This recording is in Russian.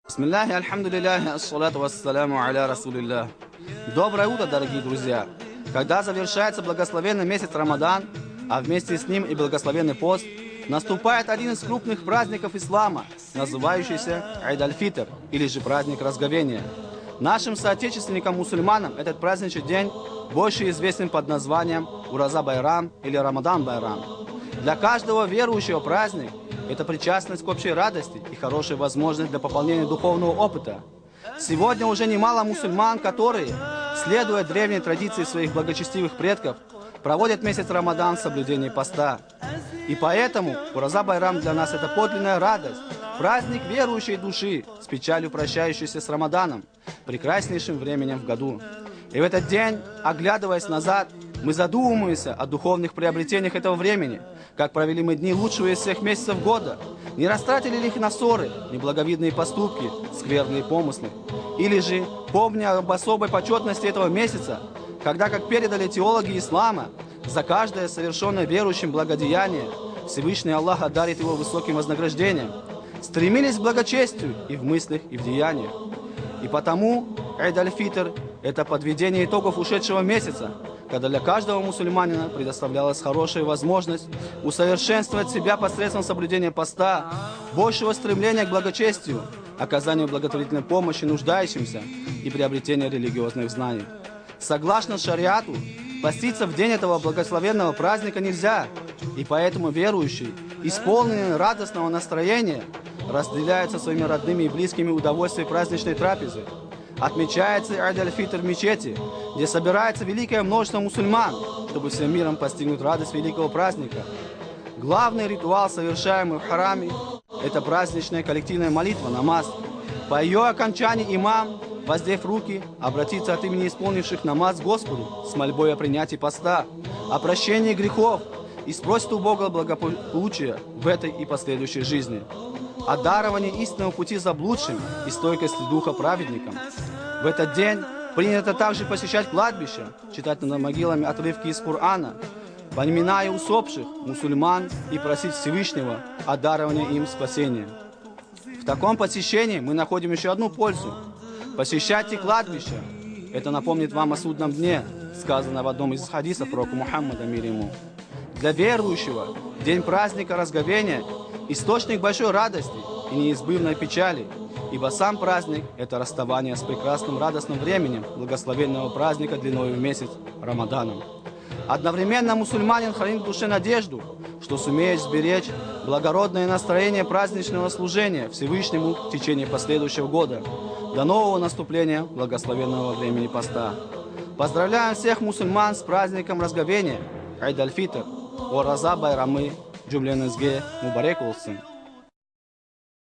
Бисмилляхи, альхамдулиллахи, ассалату вассаляму аля расулиллах. Доброе утро, дорогие друзья! Когда завершается благословенный месяц Рамадан, а вместе с ним и благословенный пост, наступает один из крупных праздников ислама, называющийся Айд-аль-Фитр, или же праздник разговения. Нашим соотечественникам-мусульманам этот праздничный день больше известен под названием Ураза-Байрам или Рамадан-Байрам. Для каждого верующего праздник – это причастность к общей радости и хорошая возможность для пополнения духовного опыта. Сегодня уже немало мусульман, которые, следуя древней традиции своих благочестивых предков, проводят месяц Рамадан в соблюдении поста. И поэтому Ураза-Байрам для нас – это подлинная радость, праздник верующей души, с печалью прощающейся с Рамаданом, прекраснейшим временем в году. И в этот день, оглядываясь назад, мы задумываемся о духовных приобретениях этого времени, как провели мы дни лучшего из всех месяцев года, не растратили ли их на ссоры, неблаговидные поступки, скверные помыслы, или же, помня об особой почетности этого месяца, когда, как передали теологи ислама, за каждое совершенное верующим благодеяние Всевышний Аллах одарит его высоким вознаграждением, стремились к благочестию и в мыслях, и в деяниях. И потому Айд-аль-Фитр – это подведение итогов ушедшего месяца, когда для каждого мусульманина предоставлялась хорошая возможность усовершенствовать себя посредством соблюдения поста, большего стремления к благочестию, оказанию благотворительной помощи нуждающимся и приобретения религиозных знаний. Согласно шариату, поститься в день этого благословенного праздника нельзя, и поэтому верующие, исполненные радостного настроения, разделяют со своими родными и близкими удовольствие праздничной трапезы. Отмечается Айд-аль-Фитр в мечети, где собирается великое множество мусульман, чтобы всем миром постигнуть радость великого праздника. Главный ритуал, совершаемый в хараме, это праздничная коллективная молитва, намаз. По ее окончании имам, воздев руки, обратится от имени исполнивших намаз к Господу с мольбой о принятии поста, о прощении грехов и спросит у Бога благополучия в этой и последующей жизни, о даровании истинного пути заблудшим и стойкости духа праведникам. В этот день принято также посещать кладбища, читать над могилами отрывки из Корана, поминая усопших мусульман и просить Всевышнего о даровании им спасения. В таком посещении мы находим еще одну пользу. Посещайте кладбища. Это напомнит вам о судном дне, сказано в одном из хадисов пророка Мухаммада, мир ему. Для верующего день праздника разговения – источник большой радости и неизбывной печали, ибо сам праздник – это расставание с прекрасным радостным временем благословенного праздника длиной в месяц Рамаданом. Одновременно мусульманин хранит в душе надежду, что сумеет сберечь благородное настроение праздничного служения Всевышнему в течение последующего года, до нового наступления благословенного времени поста. Поздравляем всех мусульман с праздником разговения Айд-аль-Фитр, Ураза-Байрамы, Джумленізге мубарек болсын.